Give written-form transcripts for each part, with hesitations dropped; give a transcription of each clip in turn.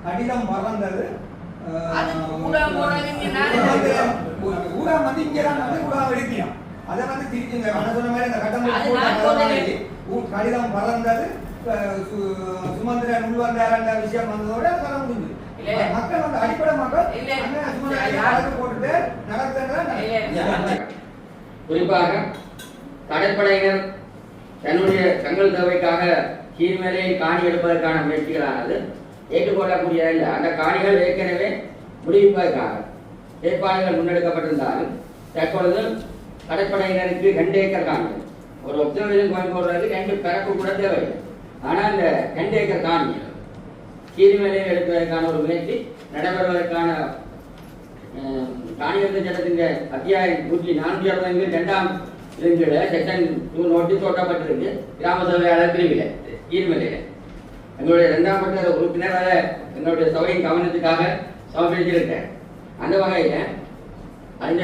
கடிதம் பறந்தது ஊடகம் வந்து இங்கதான் வந்து ஊடகம் எடுக்கணும். அதை வந்து திருச்சி இந்த சொன்ன மாதிரி இந்த கட்டம் கடிதம் பறந்தது சுமந்திரன் உள் வந்தார் விஷயம் வந்ததோட சொல்ல முடிஞ்சு. மக்கள் வந்து அடிப்படை மக்கள் போட்டுட்டு நடத்த. குறிப்பாக கடற்படையினர் தன்னுடைய தங்கள் தேவைக்காக கீழ்மேலையை காணி எடுப்பதற்கான முயற்சிகளானது ஏற்றுக்கொள்ளக்கூடியதில்லை. அந்த காணிகள் ஏற்கனவே முடிவிப்பதற்காக ஏற்பாடுகள் முன்னெடுக்கப்பட்டிருந்தாலும் தற்பொழுது கடற்படையினருக்கு 2 ஏக்கர் காணிகள் ஒரு ஒப்சர்வேஷன் பாயிண்ட் போடுறதுக்கு 2 பரப்பு கூட தேவை. ஆனால் அந்த 2 ஏக்கர் காணிகள் கீழ்மேலையை எடுப்பதற்கான ஒரு முயற்சி நடைபெறுவதற்கான காணிகள் சட்டத்தின் அத்தியாயம் 462 இதுங்கிற செக்ஷன் 2 நோட்டீஸ் ஓட்டப்பட்டிருக்கு. கிராம சபையாளர் பிரிவில் கீழ்மேலையில் எங்களுடைய 2ஆம் பட்ட உறுப்பினர் அதை எங்களுடைய சபையின் கவனத்துக்காக சமர்ப்பிச்சிருக்கேன். அந்த வகையில் அந்த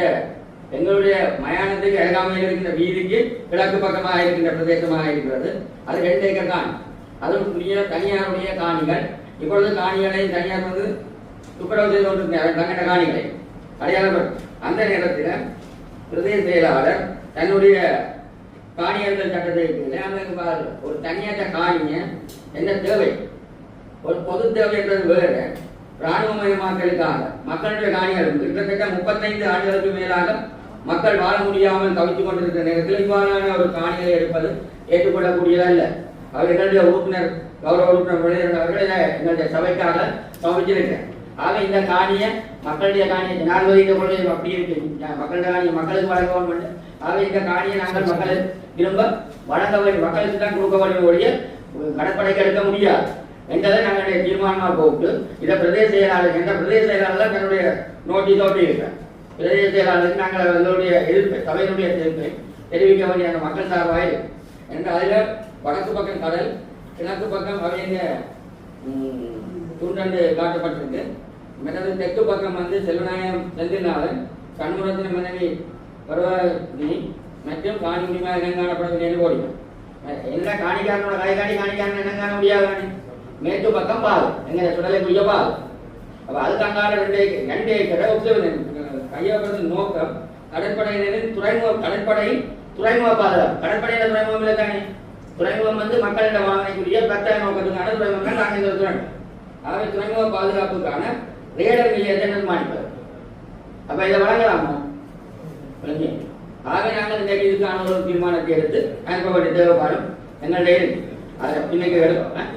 எங்களுடைய மயானத்துக்கு அருகாமையில் இருக்கின்ற வீதிக்கு கிழக்கு பக்கமாக இருக்கின்ற பிரதேசமாக இருக்கிறது. அது 2 ஏக்கர் காணி. அதற்குரிய தனியாருடைய காணிகள் இப்பொழுது காணிகளையும் தனியார் வந்து துப்புரவு செய்து கொண்டிருக்கிறார். தங்கின காணிகளை அடையாளப்படும் அந்த நேரத்தில் பிரதேச செயலாளர் தன்னுடைய காணியர்கள் சட்டத்தை ஒரு தனியாற்ற காணிய என்ன தேவை, ஒரு பொது தேவை என்றது வேறு. இராணுவமயமாக்கலுக்காக மக்களுடைய காணிகள் கிட்டத்தட்ட 35 ஆண்டுகளுக்கு மேலாக மக்கள் வாழ முடியாமல் தவித்துக் கொண்டிருக்கிற நேரத்தில் இவ்வாறான ஒரு காணிகளை எடுப்பது ஏற்றுக்கொள்ளக்கூடியதல்ல. அவர்களுடைய உறுப்பினர் கௌரவ உறுப்பினர் அவர்கள் எங்களுடைய சபைக்காக சமைச்சிருக்கிறேன். ஆக இந்த காணியை மக்களுடைய காணியை ஜனாதிபதியின் கொள்கை அப்படி இருக்கு. மக்களுடைய காணியை மக்களுக்கு வழங்க வேண்டும். ஆக இந்த காணியை நாங்கள் மக்களுக்கு திரும்ப வழங்க வேண்டும், மக்களுக்கு தான் கொடுக்க வேண்டும் ஒழிய கடற்படைக்கு எடுக்க முடியாது என்றதை நாங்கள் தீர்மானமாக போட்டு இதை பிரதேச செயலாளர் என்ற பிரதேச செயலாளர் தன்னுடைய நோட்டீஸ் ஓட்டி இருக்கிறேன். பிரதேச செயலாளருக்கு நாங்கள் எங்களுடைய எதிர்ப்பை சபையினுடைய எதிர்ப்பை தெரிவிக்க வேண்டிய அந்த மக்கள் சார்பாக இருக்கு. என்று அதில் வடக்கு பக்கம் கடல், கிழக்கு பக்கம் அவங்க துண்டண்டு காட்டப்பட்டிருக்கு. மற்றது தெற்கு பக்கம் வந்து செல்வநாயகம் செந்தில்நாதன், சண்முகத்தின் மனைவி பருவனி மற்றும் காணி உரிமை இனங்காணப்படவில்லை என்று போடுவோம். என்ன காணிக்காரனோட காணிக்காரன் இனங்காண முடியாது. மேற்கு பக்கம் பால் எங்க சுடலை குடிய பால். அப்போ அதுக்கான 2 ஏக்கரை கையப்படுத்தும் நோக்கம் கடற்படையினரின் கடற்படையின் துறைமுக பாதுகாப்பு. கடற்படையினர் துறைமுகம் இல்லை தானே. துறைமுகம் வந்து மக்களிடம் வாங்கக்கூடிய பிரத்யேக நோக்கத்துக்கான துறைமுகம் நாங்கள் துறை. ஆகவே துறைமுக பாதுகாப்புக்கான ரேடர் நிலையத்தை நிர்மாணிப்பது. அப்ப இதை வழங்கலாமா? ஆகவே நாங்கள் இந்த இதுக்கான ஒரு தீர்மானத்தை எடுத்து அனுப்ப வேண்டிய தேவைப்பாடும் எங்களுடைய இருக்கு. அதை பின்னைக்கு எடுப்போம்.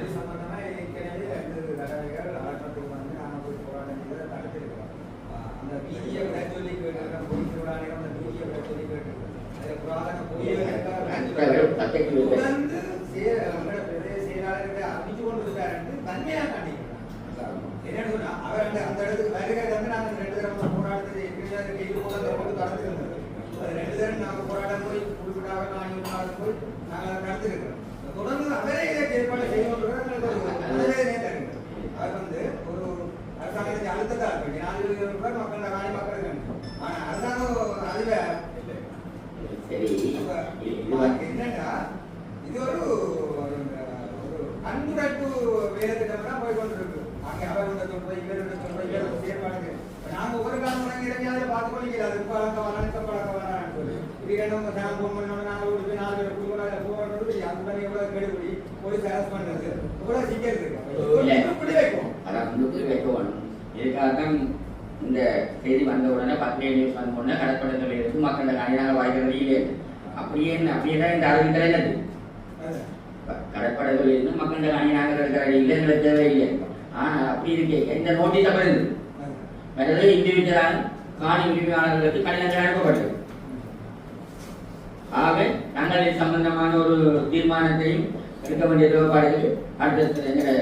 இது ஒரு அன்புடட்டு வேலைத்திட்டம் தான் போய் கொண்டிருக்கு. அங்கே அவர்கிட்ட சொல்றோம், இவர்கிட்ட சொல்றோம், இவரோட செயற்பாடு நாங்க ஒரு காலம் இறங்கியாவது பார்த்து கொள்ளிக்கிறது. அது பழக்க வரலாம் பழக்க வரான்னு சொல்லி இது நான் போன் பண்ணோம். நாங்கள் ஒரு 4 பேர் குழுவோட போகிறது அந்த எவ்வளவு கெடுபடி போலீஸ் அரெஸ்ட் பண்றது இவ்வளவு சிக்கல் இருக்கு. வைக்கும் இதுக்காகத்தான் இந்த செய்தி வந்த உடனே 10 நியூஸ் வந்த உடனே கடற்படை சொல்லியிருக்கு மக்களோட காணியாக வாய்க்கிறது இல்லை. அப்படியே தான் இந்த அறிவித்தல் என்னது கடற்படை சொல்லியிருந்து மக்களோட காணியாக இருக்கிற இல்லைங்கிற தேவையில்லை. ஆனால் அப்படி இருக்கே இந்த நோட்டீஸ் அப்படி இருந்தது. மற்றது இண்டிவிஜுவலாக காணி உரிமையாளர்களுக்கு கடிதங்கள் அனுப்பப்பட்டது. ஆகவே நாங்கள் இது சம்பந்தமான ஒரு தீர்மானத்தையும் எடுக்க வேண்டிய தேவைப்பாடுகள் அடுத்த எங்களை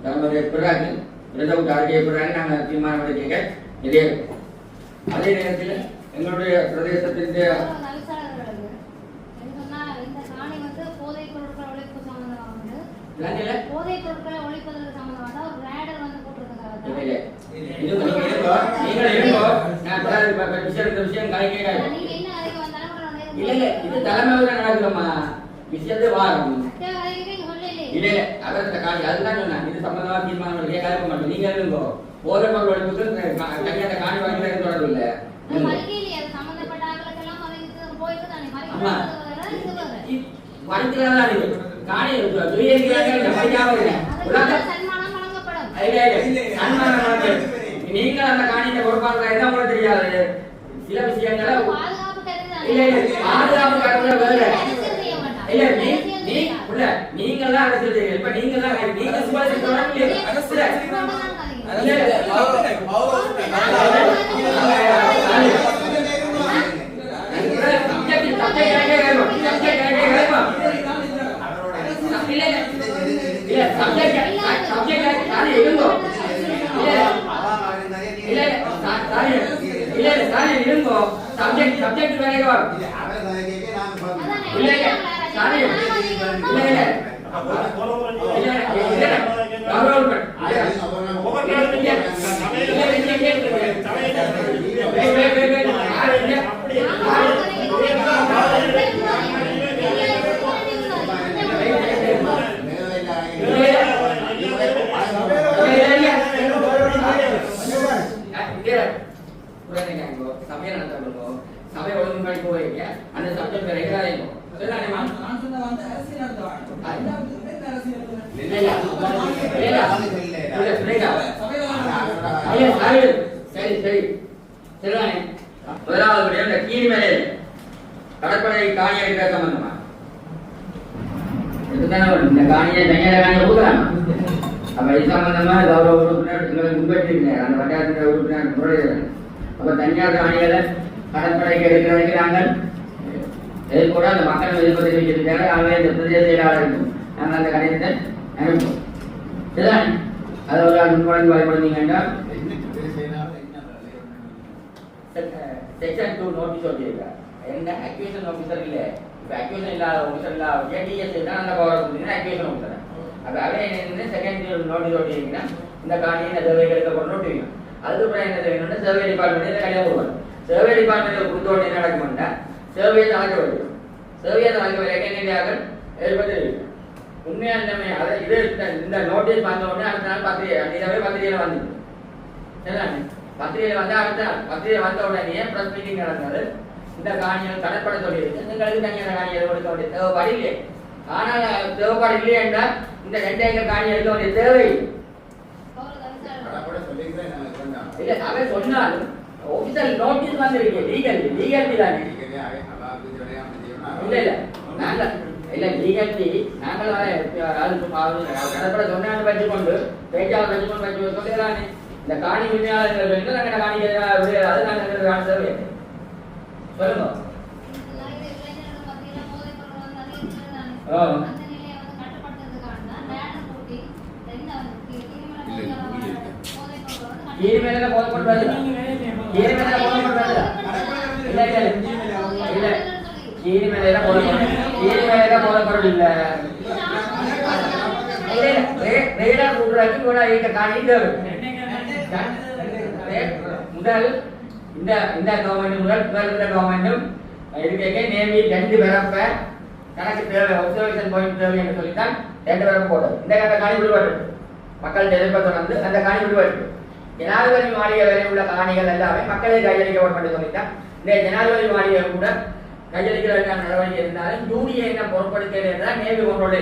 தலைமுறை பிறகு விரதவுட்டு அறிக்கையை பிறகு நாங்கள் தீர்மானம் எடுக்க இதே. அதே நேரத்தில் எங்களுடைய பிரதேசத்தின் விஷயத்தை வாரம் இல்ல அவர்கிட்ட காணி அதுதான் சொன்னேன். இது சம்பந்தமா தீர்மானம் கேட்க மாட்டோம். நீங்க இருங்கோ போதை பொருள் ஒழிப்புக்கு தனியாக காணி வாங்கிக்கிறது தொடர்பு இல்லை. மறுக்கிறதா இது காணி நீங்க அந்த காணியை பொறுப்பாக என்ன கூட தெரியாது. சில விஷயங்களை பாதுகாப்பு கருத்துல வேற இல்ல நீங்க எல்லாம் அரசியல் செய்யுங்க. இப்ப நீங்க எல்லாம் நீங்க சப்ஜெக்ட் வேலைக்கு வரும். சபையை நடத்த சபை ஒழுங்கு போயிருக்க அந்த சப்ஜெக்ட் ரெகுலராக சரி சரி சரிதானே. முதலாவது இந்த கீழ்மலை கடற்படை காணி எடுக்கிற சம்பந்தமா இந்த காணியை தனியார் காணியை ஊதுறாங்க. அப்ப இது சம்பந்தமா கௌரவ உறுப்பினர் எங்களுக்கு முன்பற்றிருக்கிறார். அந்த வட்டாரத்தின் உறுப்பினர் முறையிடுறாங்க. அப்ப தனியார் காணிகளை கடற்படைக்கு எடுக்கிறதுக்கு நாங்கள் இது கூட அந்த மக்கள் எதிர்ப்பு தெரிவிச்சிருக்காங்க. ஆகவே இந்த பிரதேச செயலாளருக்கும் நாங்கள் அந்த கடிதத்தை அனுப்புவோம். சரிதான். அதை ஒரு முன்வழங்கி வழிபடுத்தீங்க என்றால் செக்ஷன் 2 நோட்டீஸ் சொல்லியிருக்காரு. என்ன அக்யூஷன் ஆஃபீஸர் இல்லை. இப்போ அக்யூஷன் இல்லாத ஆஃபீஸர் இல்லாத ஜேடிஎஸ் தான் அந்த பவர் கொடுத்தீங்கன்னா அக்யூஷன் ஆஃபீஸர். அப்போ அவை என்ன செகண்ட் நோட்டீஸ் சொல்லியிருக்கீங்கன்னா இந்த காணியை இந்த சர்வேகளுக்கு கொண்டு விட்டுவீங்க. அதுக்கப்புறம் என்ன செய்யணும்னா சர்வே டிபார்ட்மெண்ட் கல்யாணம் கொடுப்பாங்க. சர்வே டிபார்ட்மெண்ட் கொடுத்த உடனே என்ன நடக்கும்னா சர்வே தலைக்க வருது. சர்வே தலைக்க வரையாக எழுபது உண்மையான அதை இது இந்த நோட்டீஸ் வந்த உடனே அடுத்த நாள் பத்திரிகையில் வந்துச்சு. சரிதானே. பத்திரிகையில் வந்து அடுத்த நாள் பத்திரிகை வந்த உடனே ப்ரெஸ் மீட்டிங் நடந்தது. இந்த காணிகள் கடற்பட சொல்லியிருக்கு. எங்களுக்கு தனியான காணிகள் கொடுக்க வேண்டிய தேவைப்பாடு இல்லை. ஆனால் தேவைப்பாடு இல்லை என்றால் இந்த 2 ஏக்கர் காணி எடுக்க வேண்டிய தேவை இல்லை. அவன் சொன்னாலும் ஆஃபீஸியல் நோட்டீஸ் வந்திருக்கு. லீகல் தானே. இல்லை இல்லை நாங்கள் இல்லை லீகல்டி நாங்கள் கடற்பட சொன்னாலும் வச்சுக்கொண்டு பேச்சாளர் வச்சுக்கொண்டு வச்சு சொல்லிடலானே. இந்த காணி உரிமையாளர்கள் நாங்கள் காணி அது நாங்கள் காணிச்சவே சொல்லுங்க. கீழ்மேல போதப்படுறது கீழ்மேல போதப்படுறது இல்லை இல்லை இல்லை கீழ்மேல போதப்படுறது இல்லை. ரேடார் கூட்டுறதுக்கு கூட இந்த காணி முதல் இந்த கவர்மெண்ட் முதல் இந்த கவர்மெண்ட்டும் இருக்க நேவி 2 பிறப்ப கணக்கு தேவை ஒப்சர்வேஷன் பாயிண்ட் தேவை என்று சொல்லித்தான் 2 பிறப்பு போட்டது. இந்த காணி விடுபட்டு மக்கள் எதிர்ப்பை தொடர்ந்து அந்த காணி விடுபட்டு ஜனாதிபதி மாளிகை வரை உள்ள காணிகள் எல்லாமே மக்களே கையளிக்கப்படும் என்று சொல்லித்தான். இந்த ஜனாதிபதி மாளிகை கூட கையளிக்கிறதுக்கான நடவடிக்கை இருந்தாலும் யூனியை என்ன பொருட்படுத்தல் என்றால் நேவி கொண்டோடு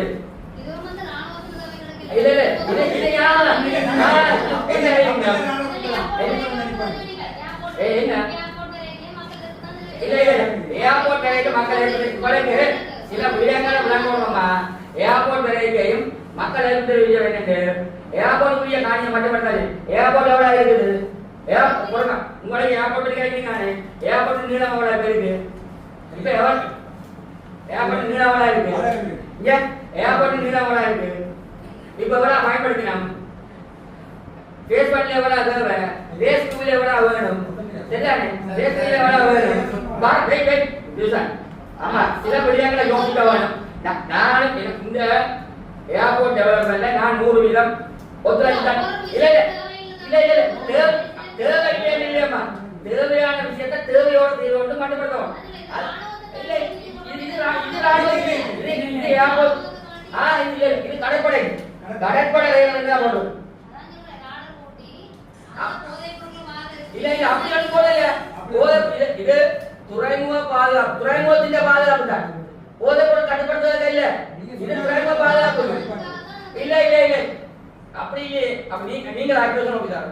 ஏர்போர்ட் வரைக்கும் மக்கள் சில விடயங்களை விளங்கணுமா. ஏர்போர்ட் வரைக்கும் மக்கள் எழுந்து வேண்டும். ஏர்போர்ட்டுக்குரிய காணியை மட்டுப்படுத்தாது. ஏர்போர்ட் எவ்வளவு இருக்குது உங்களுக்கு ஏர்போர்ட் கிடைக்கிறானே ஏர்போர்ட் நீளம் எவ்வளவு இருக்கு. இப்ப ஏர்போர்ட் நீளம் எவ்வளவு இருக்கு. ஏர்போர்ட் நீளம் எவ்வளவு இருக்கு. இப்ப எவ்வளவு பயன்படுத்தினோம். பேஸ்பட்ல எவ்வளவு தேவை. பேஸ்புக்ல எவ்வளவு வேணும். சரிதானே. பேஸ்புக்ல எவ்வளவு வேணும். ஆமா சில விடயங்களை யோசிக்க வேணும். நான் இந்த ஏர்போர்ட் டெவலப்மெண்ட்ல நான் 100% ஒத்துழைப்பு இல்லையம்மா. தேவையான விஷயத்தை தேவையோடு செய்து மட்டுப்படுத்தவும். இல்ல இது கடற்படை தான் போடும். இல்ல இல்ல அப்படி ஒன்றும் போடல. இது துறைமுக பாதுகாப்பு, துறைமுகத்தின் பாதுகாப்பு தான். போதைப்பொருள் கட்டுப்படுத்துவதே இல்ல, இது துறைமுக பாதுகாப்பு. இல்ல இல்ல இல்ல அப்படி இல்லையே. அப்படி நீங்க அக்யூசன் ஆபீசர்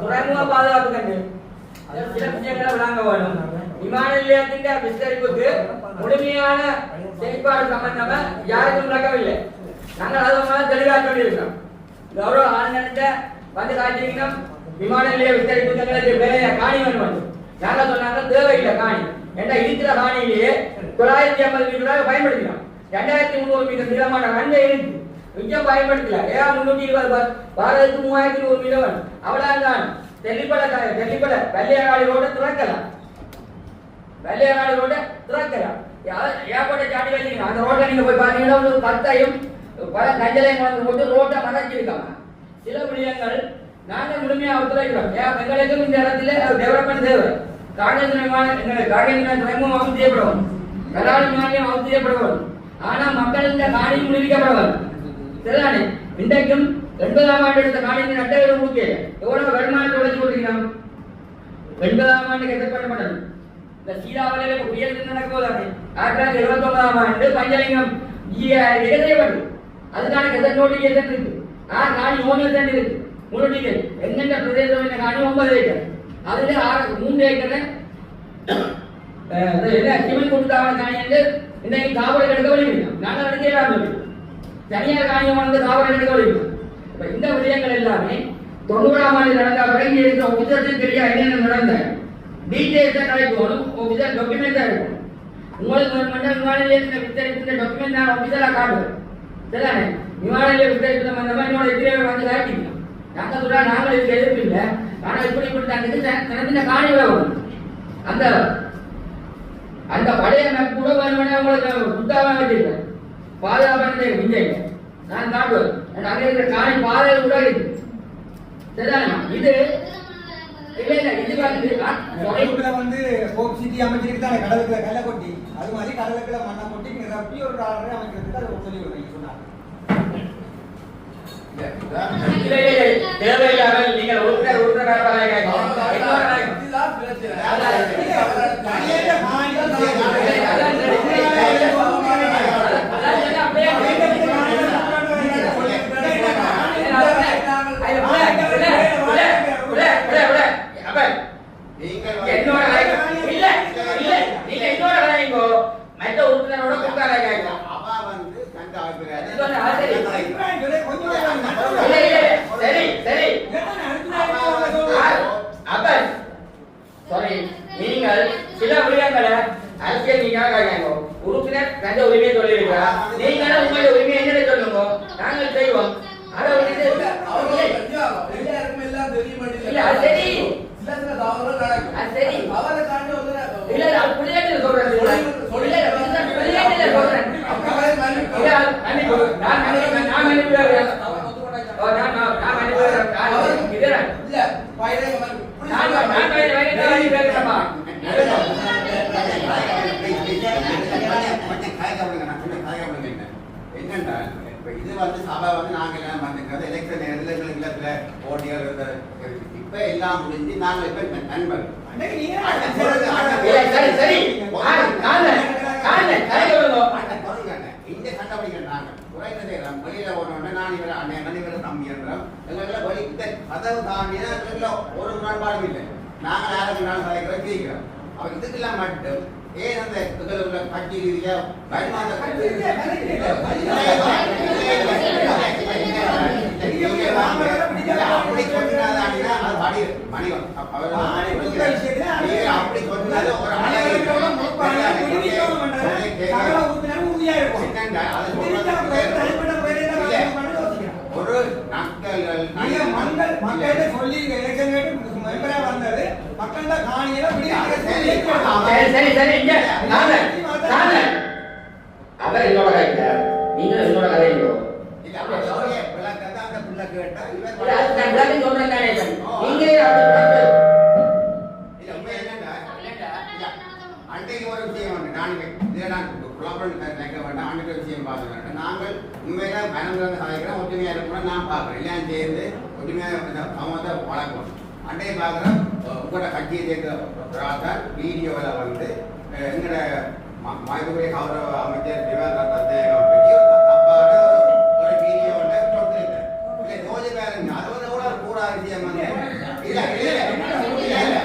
துறைமுக பாதுகாப்பு கண்டு சில விஷயங்களை விளங்க வேணும். விமான நிலையத்தின் விஸ்தரிப்புக்கு முழுமையான செயற்பாடு சம்பந்தமா யாருக்கும் விளக்கவில்லை. நாங்கள் அதை தெளிவாக சொல்லியிருக்கிறோம். கௌரவ ஆளுநர்கிட்ட வந்து காட்டிங்கன்னா விமான நிலைய விஸ்தரிப்புக்கு வேலையை காணி வேணும். நாங்கள் சொன்னாங்க தேவையில்லை காணி. ஏன்னா இருக்கிற காணியிலேயே 950 மீட்டராக பயன்படுத்தினோம். 2300 மீட்டர் நீளமான ரன்வே இருக்கு, மிச்சம் பயன்படுத்தல. 320 பாரதத்துக்கு 3100 மீட்டர் அவ்வளவுதான். தெல்லிப்பட வெள்ளையங்காடி ரோட்டை திறக்கலாம், வெள்ளையங்காடி ரோட்டை திறக்கலாம். ஏர்போர்ட்டை சாட்டி வச்சுக்கணும். அந்த ரோட்டை நீங்க போய் பாத்தீங்கன்னா ஒரு 10ஐயும் பல கஞ்சலையும் கொண்டு போட்டு ரோட்டை மறைச்சிருக்காங்க. சில விடயங்கள் நாங்கள் முழுமையாக ஒத்துழைக்கிறோம். எங்களுக்கும் இந்த இடத்துல டெவலப்மெண்ட் தேவை. காகேந்திர துறைமுகம் அவுத்து செய்யப்படும், கராளி மாநிலம் அவுத்து செய்யப்படுவோம். ஆனா மக்கள் இந்த காணி முடிவிக்கப்படுவார். சரிதானே? இன்றைக்கும் 80ஆம் ஆண்டு எடுத்த காணியின் அட்டைகளை ஊக்கே எவ்வளவு வருமானத்தை உழைச்சு கொடுக்கிறோம். 80ஆம் ஆண்டுக்கு எதிர்பார்க்கப்பட்டது இந்த சீதாவளையில குடியரசு நடக்குவதானே. 1979ஆம் ஆண்டு பஞ்சலிங்கம் செய்யப்பட்டது. அதுக்கான கெசட் நோட்டிபிகேஷன் இருக்கு. காணி 3 சென்ட் இருக்கு. முழு டிக்கெட் எந்தெந்த பிரதேசம் காணி 9 ஏக்கர். அதுல 3 ஏக்கர் சிவில் கொடுத்தாங்க காணி வந்து இன்னைக்கு காவல் எடுக்க வழிவிடும். நாங்கள் எடுக்கலாம் தனியார் காணியம் வந்து காவல் எடுக்க வழிவிடும். இந்த விடயங்கள் எல்லாமே 90ஆம் ஆண்டு நடந்த பிறகு இருக்கிற ஒபிசர்ஸுக்கு தெரியா என்னென்ன நடந்த டீட்டெயில்ஸா கிடைக்கும். ஒபிசர் டாக்குமெண்டா இருக்கும். உங்களுக்கு விமான நிலையத்தில் விசாரித்த டாக்குமெண்ட் நான் ஒபிசரா காட்டுவேன். சரிதானே? விமான நிலைய விசாரித்த அந்த மாதிரி என்னோட எதிரே வந்து காட்டிக்கலாம். நாங்கள் சொல்றா நாங்கள் இதுக்கு எதிர்ப்பு இல்லை. ஆனா இப்படி தனத்தின காணி வரும். அந்த அந்த பழைய மேப் கூட வேணும்னா உங்களுக்கு புத்தாவா வச்சிருக்கேன். பாதுகாப்பான விஜய் நான் காட்டுவேன். அங்கே இருக்கிற காணி பாதையில் கூட இருக்கு. சரிதானே? இது வந்து போப் சிட்டி அமைச்சிருக்கு தானே, கடலுக்குள்ள கல்லை கொட்டி அது மாதிரி கடலுக்குள்ள மண்ணை கொட்டி நிரப்பி ஒரு ஆர்டரை அமைக்கிறதுக்கு அதை சொல்லி விடுறீங்க சொன்னாங்க. தேவையில்லாமல் நீங்கள் நீங்கள் சில விடயங்களை அரசியல் நீங்க உறுப்பினர் தந்த உரிமையை சொல்லியிருக்கிறார். நீங்களும் உங்களுடைய உரிமையை என்ன சொல்லுங்க, நாங்கள் செய்வோம். இது வந்து சபை வந்து நாங்கள் எல்லாம் வந்துக்கிறது எலெக்ஷன் நேரத்தில் எங்களுக்கு இல்லத்துல போட்டிகள் இப்ப எல்லாம் முடிஞ்சு நாங்கள் இப்ப நண்பர் இந்த சட்டப்படி நாங்கள் குறைந்த நேரம் வெளியில ஓடணும்னா நான் இவரை அண்ணன் இவரை தம்பி என்றோம். எங்களுக்கு வழி இந்த கதவு தாண்டினா எங்களுக்கு ஒரு முரண்பாடும் இல்லை. நாங்கள் யாரும் நாள் தலைக்கிறோம் ஜெயிக்கிறோம். அவ இதுக்கெல்லாம் மட்டும் ஏன் அந்த உள்ள கட்சி ரீதியா வருமான அப்படி சொன்னாதானா அது பாடி மணிவன் அப்படி சொன்னது ஒரு ஒரு மக்கள் சொல்லி எலெக்ஷன் கேட்டு மெம்பரா வந்தது மக்கள் தான் காணியில சரி சரி இங்க அவர் என்னோட கதை நீங்க என்னோட கதை இல்ல அவரே விளக்கத்தை அந்த புள்ள கேட்டா இவர் நான் சொல்றேன் தானே நீங்க இல்ல என்னன்னா அன்றைக்கு ஒரு விஷயம் வந்து நான் இதை நான் குழப்பம் நினைக்க வேண்டாம். ஆண்டு விஷயம் பார்க்க வேண்டாம். நாங்கள் உண்மையில மனதிலிருந்து சாதிக்கிறோம். ஒற்றுமையாக இருக்கணும். நான் பார்க்குறேன் எல்லாம் சேர்ந்து ஒற்றுமையாக சமூகத்தை வளர்க்கணும். அண்டையை பார்க்குறோம். உங்களோட கட்சியை சேர்ந்த வீடியோவில் வந்து எங்களோட மயக்குரிய கௌரவ அமைச்சர் திவாகர் சந்தேகம் பற்றி தப்பான ஒரு வீடியோ வந்து கொடுத்துருக்கேன். இல்லை ஜோதி பேருங்க அது வந்து கூட பூரா விஷயம் வந்து இல்லை இல்லை இல்லை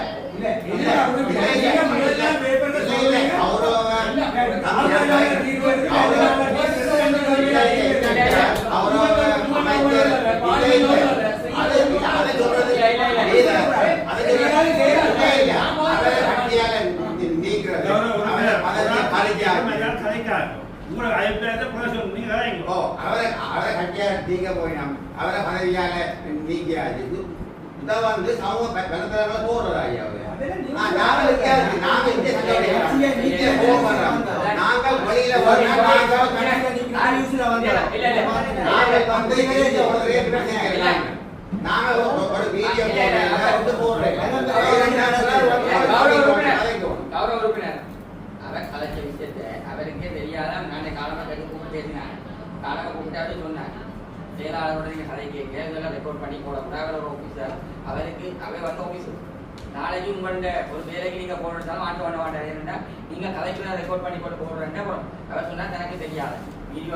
அவரை பதவியால நீக்கியாச்சு. இதை வந்து சமூக பலத்தரங்களை போடுறதா ஐயா நாங்கள் வெளியில நாங்கள் ஒரு வீடியோ போடுறேன். கௌரவ உறுப்பினர் அவர் கலைச்ச விஷயத்தை அவருக்கே தெரியாத நான் காலமாக கூப்பிட்டு பேசினாங்க. காலமாக கூப்பிட்டாரு சொன்னாங்க செயலாளரோட நீங்க கதை கேட்க இதெல்லாம் ரெக்கார்ட் பண்ணி போடக்கூடாது. அவர் ஒரு ஆஃபீஸர் அவருக்கு அவர் வந்து ஆஃபீஸர் நாளைக்கு உங்கள்கிட்ட ஒரு வேலைக்கு நீங்க போடுறதாலும் ஆட்டு பண்ண மாட்டாரு. என்னன்னா நீங்க கதைக்குள்ள ரெக்கார்ட் பண்ணி போட்டு போடுறேன் அவர் சொன்னா எனக்கு தெரியாது வீடியோ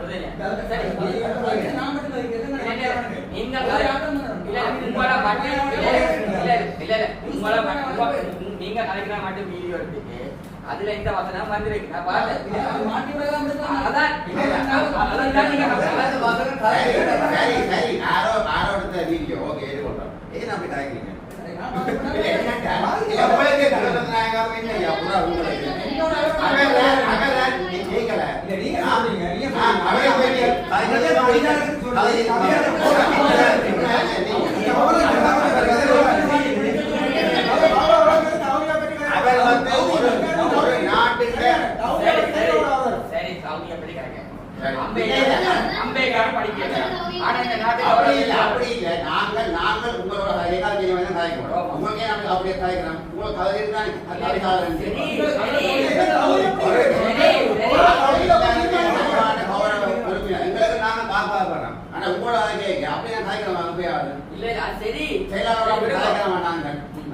நீங்க கலைக்கிற மட்டும் வீடியோ எடுத்துட்டு அதுல இந்த வசனம் வந்துருக்கு. வீடியோ ஓகே ஏன் அப்படி கலைக்கிறீங்க? அம்பேத்கர் படிக்க அப்படி இல்லை. நாங்கள் உங்களோட உங்களுக்கே நாங்கள் அப்படியே கலைக்கிறோம். உங்களுக்கு கதை எங்களுக்கு நாங்க பாதுகாக்கிறோம். ஆனா உங்களோட அப்படியே கலைக்கிறோம்.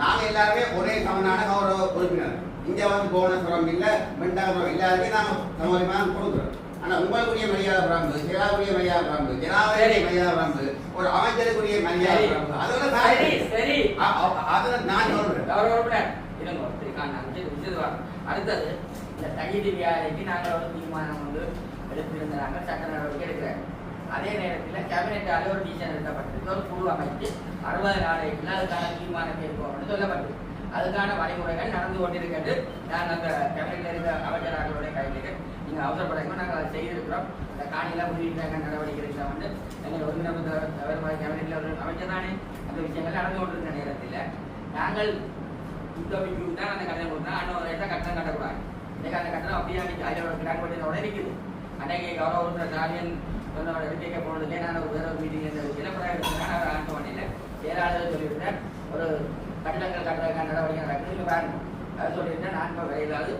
நாங்க எல்லாருமே ஒரே சமனான கௌரவ உறுப்பினர். இங்க வந்து போனஸ் இல்ல மெண்டாபுரம் எல்லாருமே நாங்க சமூகமாக கொடுக்குறோம். ஆனா உங்களுக்குரிய மரியாதை பிராம்பு, செயலாக்குரிய மரியாதை பிராம்பு, ஜனாதிபதி மரியாதை பிராம்பு, ஒரு அமைச்சருக்குரிய மரியாதை பிராம்பு. அதெல்லாம் நான் சொல்றேன். அடுத்தது இந்த தகுதி வியாதிக்கு நாங்கள் ஒரு தீர்மானம் வந்து எடுத்திருந்தாங்க. சட்ட நடவடிக்கை எடுக்கிறேன். அதே நேரத்தில் கேபினெட்டாலே ஒரு டிசிஷன் எடுக்கப்பட்டிருக்கு. ஒரு குழு அமைச்சு 60 நாளைக்குள்ள அதுக்கான தீர்மானம் எடுப்போம்னு சொல்லப்பட்டது. அதுக்கான வழிமுறைகள் நடந்து கொண்டிருக்கிறது. நாங்கள் அந்த கேபினெட்டில் இருக்க அமைச்சர்களுடைய கையில் நீங்கள் அவசரப்படாமல் நாங்கள் அதை செய்திருக்கிறோம். இந்த காணியில் முதலீட்டாக நடவடிக்கை எடுக்க வந்து எங்கள் ஒருங்கிணைப்பு வருவாய் கேபினெட்டில் ஒரு அமைச்சர் தானே அந்த விஷயங்கள் நடந்து கொண்டிருந்த நேரத்தில் நாங்கள் யுத்தம் தான் அந்த கட்டணம் கொடுத்தா அண்ணன் இடத்த கட்டணம் கட்டக்கூடாது. இன்றைக்கு அந்த கட்டணம் அப்படியே அதில் ஒரு கிடாங்கப்பட்டினோட இருக்குது. அன்றைக்கு கௌரவ உறுப்பினர் காரியன் எடுக்க போனதுக்கே நான் ஒரு வேற ஒரு மீட்டிங் இருந்தது. இளப்படாக எடுத்துதான் அவர் ஆண்டவனையில் செயலாளர் சொல்லியிருந்தேன். ஒரு கட்டடங்கள் கட்டுறதுக்கான நடவடிக்கை நடக்குது பாருங்க. அது சொல்லியிருந்தேன். நான் இப்போ விரையிலாது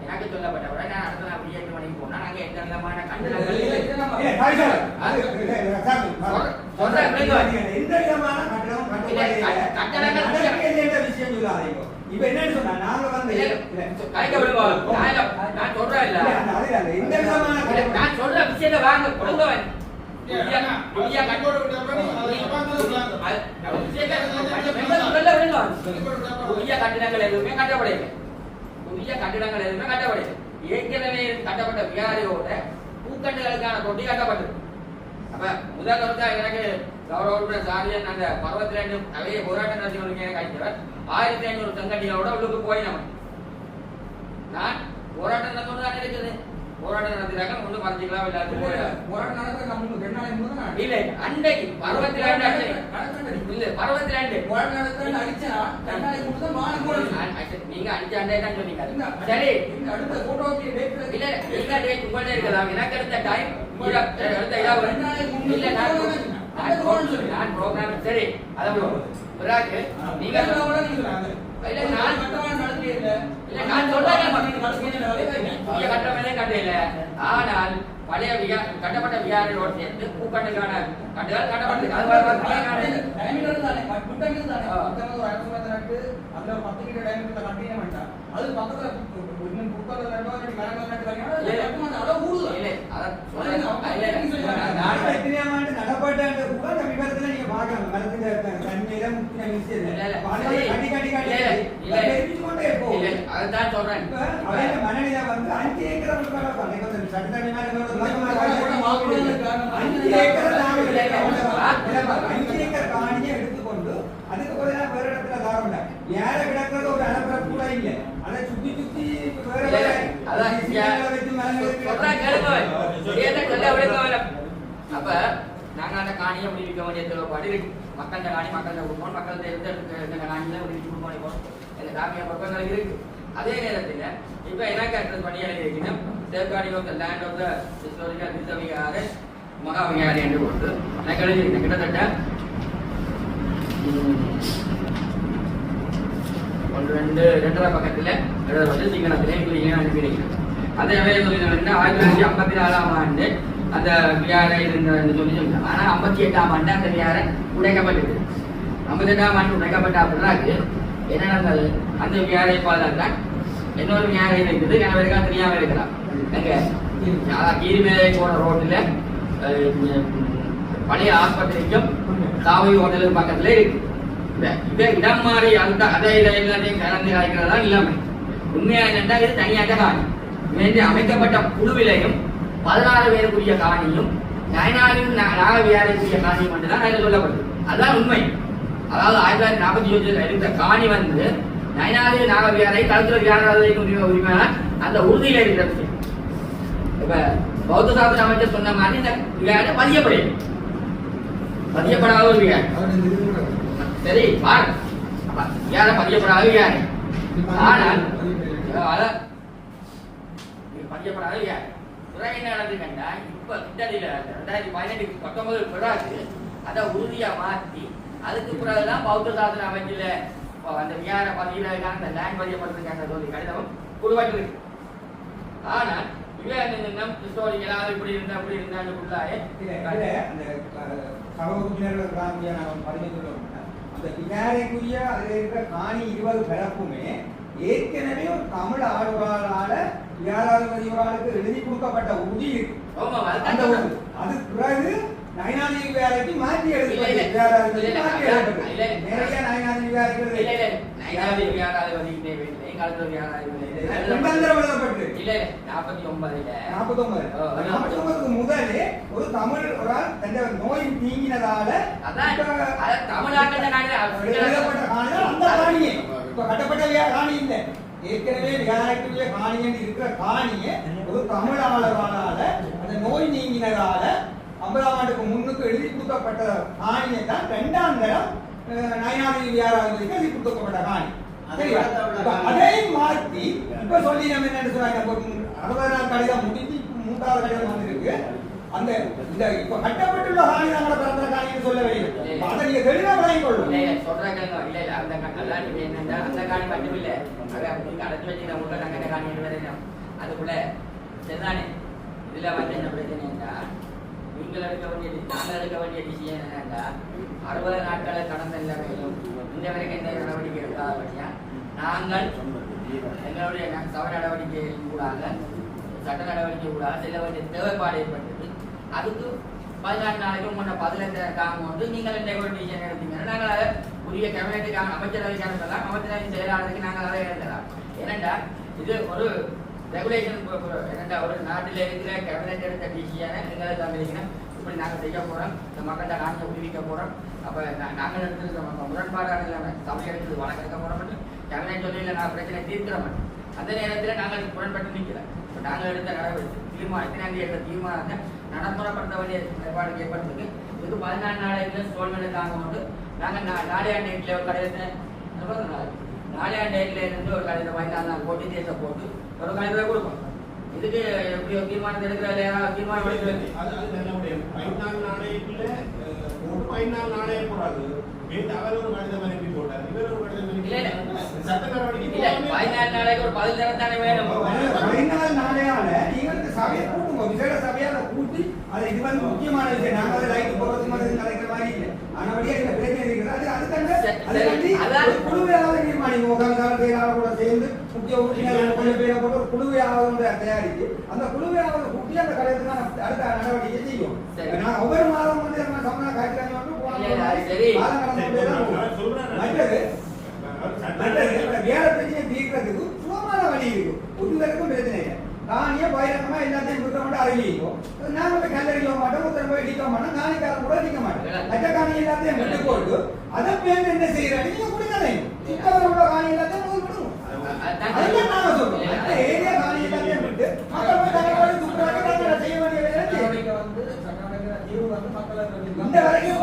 எனக்கு சொல்லப்பட்டவரை நான் அடுத்த நாள் 8 மணிக்கு போனால் நாங்கள் எந்த விதமான இப்ப என்னன்னு சொன்னா நாங்க வந்து நான் சொல்றேன் இல்ல நான் சொல்ற விஷயத்தை வாங்க கொடுங்கவன் புதிய கட்டிடங்கள் எதுவுமே கட்டப்படையில. புதிய கட்டிடங்கள் எதுவுமே கட்டப்படையில. ஏற்கனவே கட்டப்பட்ட விகாரியோட பூக்கட்டுகளுக்கான தொட்டி கட்டப்பட்டது. அப்ப முதல் வருஷா எனக்கு கௌரவ உறுப்பினர் சாரியன் அந்த 62 நிறைய போராட்டம் நடத்தி கழித்தவர் 1500 செங்கட்டிகளோட உள்ளுக்கு போய் நான் போராட்டம் நடத்தோடு தான் இருக்குது. போராட்டம் நடத்தினாங்க ஒன்றும் மறைஞ்சிக்கலாம் எல்லாருக்கும் போராட்டம் நடத்த இல்லை அன்றைக்கு 62 இல்ல 62 நீங்க அடிச்ச அண்டை தான் சொன்னீங்க. சரி இல்ல நீங்க உங்கள்ட்ட இருக்கலாம். எனக்கு எடுத்த டைம் இல்ல நான் ப்ரோக்ராம் சரி அதை விடுவோம். பிறகு நீங்க இல்ல நான் சொல்றேன் புதிய கட்டமைப்பே கட்டையில. ஆனால் பழைய கட்டப்பட்ட விகாரையோடு சேர்த்து பூக்கட்டுக்கான கட்டுகள் கட்டப்பட்டது. அது பக்கத்துல அதுதான் சொல்றேன். மனநிலை வந்து 5 ஏக்கர் காணியை எடுத்துக்கொண்டு அதுக்கு பிறகு வேற இடத்துல தாரம் வேற கிடக்கிறது ஒரு அலப்பற கூட இல்லை. அதை சுத்தி சுத்தி அப்ப நாங்க அந்த காணியை விடுவிக்க வேண்டிய தேவைப்பாடு இருக்கு. மக்கள்கிட்ட காணி மக்கள்கிட்ட கொடுக்கணும், மக்கள் தேர்ந்தெடுக்க காணியில விடுவிச்சு கொடுக்கணும். எங்க காமிய பொறுப்புகள் இருக்கு. அதே நேரத்தில் இப்ப எனக்கு அட்ரஸ் பண்ணி எழுதியிருக்கணும் safeguarding of the land of the historical ரிசர்விகார மகாவிகாரி என்று கொடுத்து எனக்கு எழுதியிருக்கேன். கிட்டத்தட்ட 2.5 பக்கத்தில் எழுதப்பட்டு சிங்களத்திலே அனுப்பியிருக்கிறேன். அதே வேலை சொல்லினா 1954ஆம் ஆண்டு அந்த விகாரை இருந்தது சொல்லி சொன்னாங்க. ஆனா 58ஆம் ஆண்டு அந்த விகாரை உடைக்கப்பட்டது. 58ஆம் ஆண்டு உடைக்கப்பட்ட பிறகு என்ன நடந்தது? அந்த விகாரை பாதுகாக்க இன்னொரு விகாரை இருக்குது. எனக்கு தெரியாம இருக்கலாம். எங்க கீரிமேலை போன ரோட்டில் பழைய ஆஸ்பத்திரிக்கும் காவி ஹோட்டலுக்கு பக்கத்துல இருக்கு. இடம் மாறி அந்த அதே எல்லாத்தையும் கலந்து காய்க்கிறதா இல்லாம உண்மையா என்னென்றா இது தனியாக காணி அமைக்கப்பட்ட குழுவிலையும் 16 பேருக்குரிய காணியும் நயனாரின் நாகவியாரைக்குரிய காணியும் மட்டும்தான் அதில் சொல்லப்பட்டது. அதுதான் உண்மை. அதாவது 1947 இருந்த காணி வந்து நயனாரி நாகவியாரை கழுத்துல வியாழ உரிமை அந்த உறுதியில இருக்கிற விஷயம். இப்ப பௌத்த சாஸ்திர அமைச்சர் சொன்ன மாதிரி இந்த விகாரை பதியப்படாத ஒரு விகாரை. சரி பாரு விகாரை பதியப்படாத விகாரை. ஆனால் பதியப்படாத விகாரை துறை என்ன நடந்துக்கண்டா இப்ப கிட்டடியில 2018-19 பிறகு அதை உறுதியா மாற்றி அதுக்கு பிறகுதான் பௌத்த சாஸ்திர அமைச்சில அந்த விகார பதிவுக்கான அந்த லேண்ட் பதியப்படுறதுக்கான சொல்லி கடிதம் உருவாக்கிருக்கு. ஆனால் விவேகானந்தம் ஹிஸ்டாரிக்கலாக இப்படி இருந்தா அப்படி இருந்தாலும் உள்ளாயே அந்த சமூக உறுப்பினர்கள் அந்த விகாரைக்குரிய அதில் இருக்கிற காணி 20 பிறப்புமே ஏற்கனவே ஒரு தமிழ் ஆளுநரால விகாராதிபதி ஒரு ஆளுக்கு எழுதி கொடுக்கப்பட்ட உறுதி இருக்கு. அது பிறகு நயனாதி விகாரைக்கு மாற்றி எழுதி முதலே ஒரு தமிழ் ஒரு ஆள் நோய் நீங்கினதால அந்த காணியை இப்ப கட்டப்பட்ட காணி இல்லை. ஏற்கனவே விகாரைக்குரிய காணியன் இருக்கிற காணியை ஒரு தமிழாளரால அந்த நோய் நீங்கினதால 50ஆம் ஆண்டுக்கு முன்னுக்கு எழுதி கொடுக்கப்பட்ட காணியை தான் 2ஆம் தரம் நயனாதி விகாராதிபதிக்கு எழுதி கொடுக்கப்பட்ட காணி. அதையும் மாற்றி இப்ப சொல்லி நம்ம என்ன சொல்றாங்க 60 நாள் கடிதம் முடிஞ்சு 3வது கடிதம் வந்திருக்கு. அந்த இந்த இப்ப கட்டப்பட்டுள்ள காணி நம்மள பிறந்த காணின்னு சொல்லவே இல்லை. அதை நீங்க தெளிவா விளங்கிக் கொள்ளும். சொல்றாங்க இல்ல அந்த கட்டெல்லாம் என்னன்னா அந்த காணி மட்டும் இல்ல அதை அப்படி அடைச்சு வச்சு உள்ள நாங்க காணி வரையும் அதுக்குள்ள சரிதானே. இதுல வந்து என்ன பிரச்சனைன்னா நீங்கள் எடுக்க வேண்டிய நாங்கள் எடுக்க வேண்டிய டிசிஷன் என்னன்னா 60 நாட்களை கடந்த நிலைமையிலும் இந்த வரைக்கும் எந்த நடவடிக்கை எடுக்காதபடியா நாங்கள் எங்களுடைய சபை நடவடிக்கை கூடாக சட்ட நடவடிக்கை கூடாக செல்ல வேண்டிய தேவைப்பாடு ஏற்பட்டது. அதுக்கு 14 நாளைக்கு உங்களோட 15 காம வந்து நீங்கள் என்ன டிசிஷன் எடுத்தீங்கன்னா நாங்கள் அதை உரிய கேபினெட்டுக்கான அமைச்சரவைக்கு அனுப்பலாம். அமைச்சரவை செயலாளருக்கு நாங்கள் அதை எழுதலாம். ஏனென்றா இது ஒரு ரெகுலேஷன் என்னென்னா ஒரு நாட்டில் இருக்கிற கேபினெட் எடுத்த டிசிஷனை எங்களை தந்திருக்கணும். இப்படி நாங்கள் செய்ய போகிறோம். இந்த மக்கள்கிட்ட நாங்கள் விடுவிக்க போகிறோம். அப்போ நாங்கள் எடுத்து முரண்பாடான இல்லாமல் சபை எடுத்து வழக்கு எடுக்க போகிறோம். கேபினெட் சொல்லியில் நான் பிரச்சனை தீர்க்கிறோம். அந்த நேரத்தில் நாங்கள் முரண்பட்டு நிற்கிறோம். இப்போ நாங்கள் எடுத்த நடவடிக்கை தீர்மானத்தை எடுத்த தீர்மானத்தை நடைமுறைப்படுத்த வேண்டிய நிலைப்பாடு ஏற்படுத்துக்கு இதுக்கு 14 நாளைக்கு ஸ்டோல்மெண்ட் தாங்க கொண்டு நாங்கள் 4 ஆண்டு டேட்டில் ஒரு கடிதத்தை 4 ஆண்டு டேட்டில் இருந்து ஒரு கடிதம் 14 நாள் போட்டு தேச போட்டு ஒரு கடிதத்தை கொடுப்போம். இதுக்கு எப்படி தீர்மானத்தை எடுக்கிறது யாராவது தீர்மானம் எடுக்கிறது 14 நாளைக்குள்ள 14 நாளே கூடாது. அவர் ஒரு கடிதம் அனுப்பி போட்டார், இவர் ஒரு கடிதம் அனுப்பி போட்டார். சட்ட நடவடிக்கை இல்ல 14 நாளைக்கு ஒரு 10 தினம் தானே வேணும். 14 நாளையால நீங்க இந்த சபையை கூட்டுங்க, விசேட சபையால கூட்டி அது இது வந்து முக்கியமான விஷயம். நாங்க அதை லைட் போடுறது மாதிரி கலைக்கிற மாதிரி இல்லை. ஆனபடியா இந்த பிரச்சனை இருக்கிறது. அது குழுவையாவது தீர்மானிக்கும். உட்காந்து கூட சேர்ந்து முக்கிய உறுப்பினர்கள் கொஞ்சம் பேரை போட்டு ஒரு குழுவையாவது தயாரித்து அந்த குழுவையாவது கூட்டி அந்த கலையத்துக்கான அடுத்த நடவடிக்கை செய்யும். நான் ஒவ்வொரு மாதம் வந்து நம்ம சமண காய்ச்சி வேற பிரச்சனை தீர்க்கிறதுக்கு சுகமான வழி இருக்கும். ஒருவருக்கும் பிரச்சனை இல்லை. காணிய பயிரங்கமா எல்லாத்தையும் கொடுக்க அறிவிக்கும். நாங்க போய் கல்லறிக்க மாட்டோம், ஒருத்தர் போய் அடிக்க மாட்டோம், காணிக்காரன் கூட அடிக்க மாட்டோம். மற்ற காணி எல்லாத்தையும் விட்டு போட்டு அதை பேருந்து என்ன செய்யறாங்க நீங்க கொடுக்கணும். சிக்கவரோட காணி எல்லாத்தையும் கொடுக்கணும். அதுதான் நாங்க சொல்றோம். மற்ற ஏரியா காணி எல்லாத்தையும் விட்டு மக்கள் போய் தலைவரை துப்புறாங்க செய்ய வேண்டிய வேலை வந்து சட்டமன்ற தீர்வு வந்து மக்களை இந்த வரைக்கும்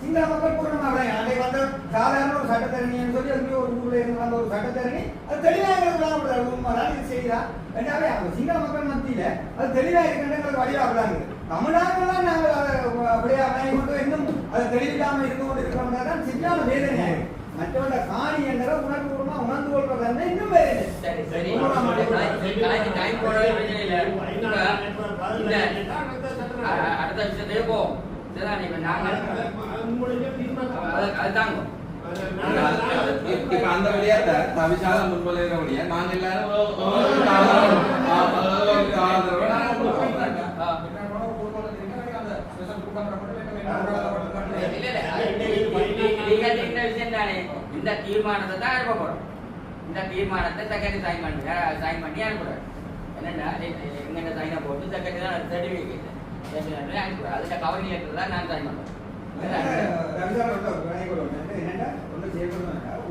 சிங்கள மக்கள் பூர்ணமாக அன்றைக்கு வந்து சாதாரண ஒரு சட்டத்தரணின்னு சொல்லி அது ஒரு ஊர்ல இருந்து வந்த ஒரு சட்டத்தரணி அது தெளிவாக உண்மைதான் இது செய்யலாம். ரெண்டாவே சிங்கள மக்கள் மத்தியில அது தெளிவாக இருக்கின்றது வழியாகலாங்க. தமிழ்நாடுலாம் நாங்கள் அதை அப்படியே அமைய கொண்டு இன்னும் அது தெளிவில்லாமல் இருந்து கொண்டு இருக்கிறோம்னா தான் சின்ன வேதனையாக இருக்கு. மற்றவங்க காணி என்ற உணர்வுபூர்வமா உணர்ந்து கொள்வது இன்னும் வேதனை. அடுத்த விஷயத்தையே போவோம். இப்ப அந்த விளையாட்ட தவிசால முன்மொழிகிற வழியா நாங்க எல்லாரும் இந்த தீர்மானத்தை தான் அனுப்பப்படும். இந்த தீர்மானத்தை செகண்ட் சைன் பண்ணி அனுப்புறேன். என்னன்னா எங்க சைனை போட்டு செகண்ட் தான் சர்டிபிகேட் அதுக்கு கவர்னி லெட்டர் தான் நான் சைன் பண்ணுறேன்.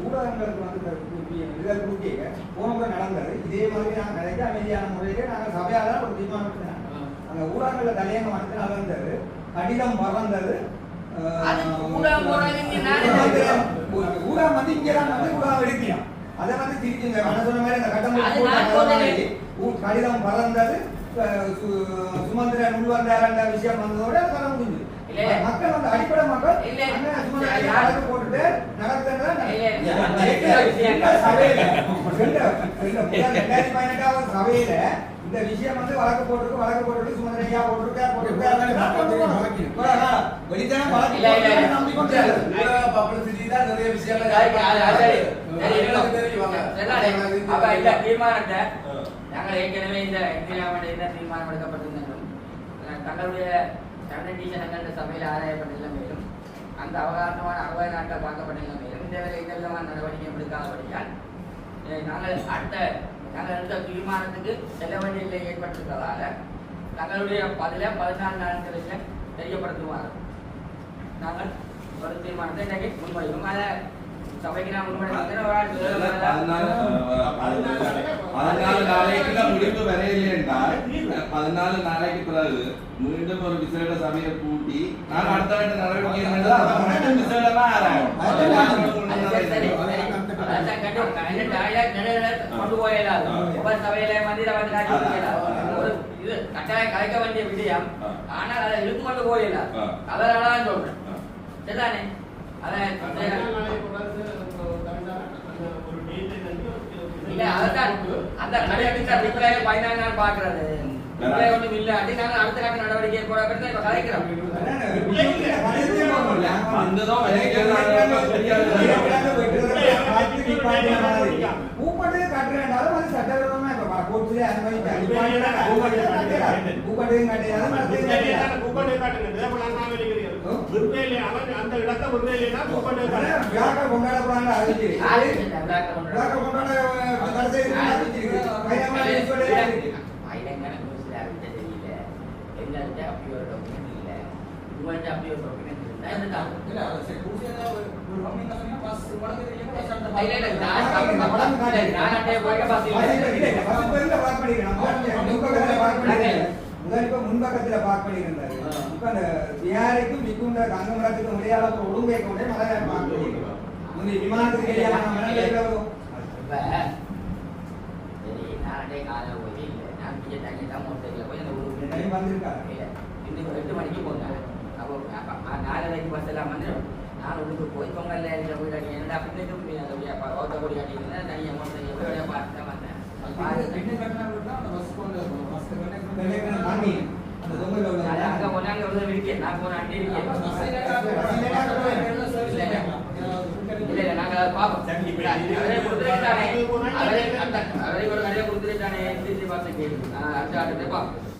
ஊடகங்களுக்கு வந்து போன முறை நடந்தது இதே மாதிரி நாங்கள் கிடைக்க அமைதியான முறையிலே நாங்கள் சபையால ஒரு தீர்மானம் அந்த ஊடகங்கள்ல தலையங்க மட்டும் நடந்தது கடிதம் பறந்தது. ஊடகம் வந்து இங்கதான் வந்து ஊடகம் எடுக்கலாம். அதை வந்து திருப்பி இந்த சொன்ன மாதிரி அந்த கட்டம் கடிதம் பறந்தது சுமந்திரன் உள்வந்தார விஷயம் வந்ததோட கதை முடிஞ்சது. மக்கள் வந்து அடிப்படை மக்கள் சுமந்திரன் போட்டுட்டு நடத்துறது சபையில இந்த விஷயம் வந்து வழக்கு போட்டு சுமந்திரையா நிறைய விஷயங்கள் தீர்மானத்தை நாங்கள் ஏற்கனவே இந்த தீர்மானம் எடுக்கப்பட்டிருந்தோம். தங்களுடைய சண்டீசனங்கள் சபையில் ஆராயப்பட்ட மேலும் அந்த அவகாசமான 60 நாட்கள் பார்க்கப்பட்ட மேலும் இந்த விதமான நடவடிக்கை எடுக்காதபடியால் நாங்கள் எடுத்த தீர்மானத்துக்கு செல்ல வேண்டிய நிலை ஏற்பட்டிருக்கிறதால தங்களுடைய 14 நாட்களுக்கு தெரியப்படுத்துவார். நாங்கள் ஒரு தீர்மானத்தை இன்றைக்கு முன்வைக்கும். அதை சபைக்கு நான் முன்வைக்கிறேன். 14 நாளைக்கு முடிவு வரையில்லை என்றால் 14 நாளைக்கு பிறகு மீண்டும் ஒரு விசேட சபையை கூட்டி நான் அடுத்த கட்ட நடவடிக்கை விசேடமா கொண்டு போயிடாது. சபையில இது கட்டாயம் கலைக்க வேண்டிய விஷயம். ஆனால் அதை இழுத்து கொண்டு போயிடாது. அதனாலதான் சொல்றேன். சரிதானே? இல்ல அதான் அந்த கடைபிடிச்ச 14 நாள் பாக்குறது ஒன்றும் இல்ல. நாங்கள் அடுத்த கட்ட நடவடிக்கை போட இப்ப கலைக்கிறோம். அந்த இடத்தை உங்கள்கிட்ட அப்படி ஒரு opinion இருந்தா என்னதான்? இல்ல அது சரி கூசியதா ஒரு நீங்க சொன்னா பஸ் வடக்கு தெரியும் பஸ் அந்த இல்ல, இல்ல, நான் அட்டையை போய் பஸ் இல்லை. பஸ் பேர்ல பார்க் பண்ணிக்கிறேன் முன்பக்கத்துல பார்க் பண்ணிக்கிறேன் முதல் இப்ப முன்பக்கத்துல பார்க் பண்ணியிருந்தாரு இப்ப அந்த விஹாரிக்கும் விக்குண்ட கங்கமரத்துக்கும் இடையால ஒரு ஒழுங்கை கொண்டே மலையாள பார்க் பண்ணிக்கிறோம் முந்தி விமானத்துக்கு இடையால இப்ப சரி நான் அட்டையை காலை போய் இல்லை நான் பிஜே தண்ணி தான் மோட்டரில் போய் அந்த ஒரு டைம் வந்திருக்காரு இல்லை இன்னும் 8 மணிக்கு போங்க அப்போ 4:30 பஸ் எல்லாம் வந்துடும் நான் உள்ளுக்கு போய் பொங்கல்ல இருக்கிற போய் என்னடா பின்னுக்கு அந்த ஓட்ட கொடி காட்டியிருந்தேன் தனியாக மோட்டர் பார்த்து தான் வந்தேன் அங்க போனாங்க ஒரு இருக்கேன் நான் போன அண்டே இருக்கேன் இல்ல நாங்க பாப்போம் அவரே கொடுத்துட்டானே அவரே ஒரு கடையை கொடுத்துட்டானே திருச்சி பார்த்து கேள்வி அடுத்த பாப்போம்